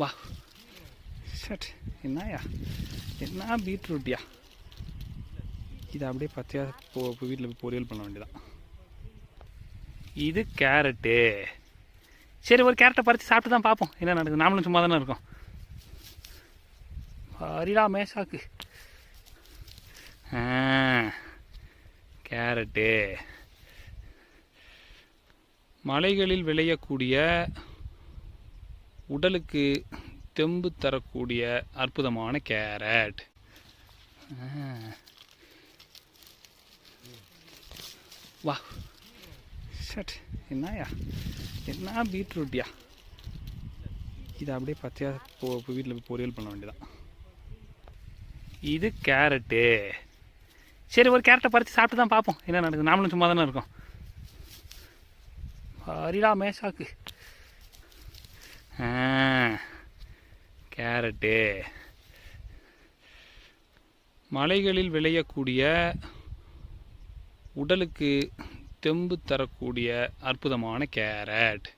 வா ஷட் என்னயா என்ன பீட்ரூட்டியா இதை அப்படியே பச்சையாக வீட்டில் போய் பொரியல் பண்ண வேண்டியதான். இது கேரட்டு. சரி ஒரு கேரட்டை பறித்து சாப்பிட்டு தான் பார்ப்போம் என்ன நடக்குது. நாமளும் சும்மா தானே இருக்கோம். அரிடா மேஷாக்கு. கேரட்டு மலைகளில் விளையக்கூடிய உடலுக்கு தெம்பு தரக்கூடிய அற்புதமான கேரட். வா ஷட் என்னயா என்ன பீட்ரூட்டியா இதை அப்படியே பச்சையாக வீட்டில் போய் பொரியல் பண்ண வேண்டியதான். இது கேரட்டு. சரி ஒரு கேரட்டை பறித்து சாப்பிட்டு தான் பார்ப்போம் என்ன நடக்குது. நாமளும் சும்மா தானே இருக்கோம். அரிடா மேஷாக்கு. கேரட்டு மலைகளில் விளையக்கூடிய உடலுக்கு தெம்பு தரக்கூடிய அற்புதமான கேரட்.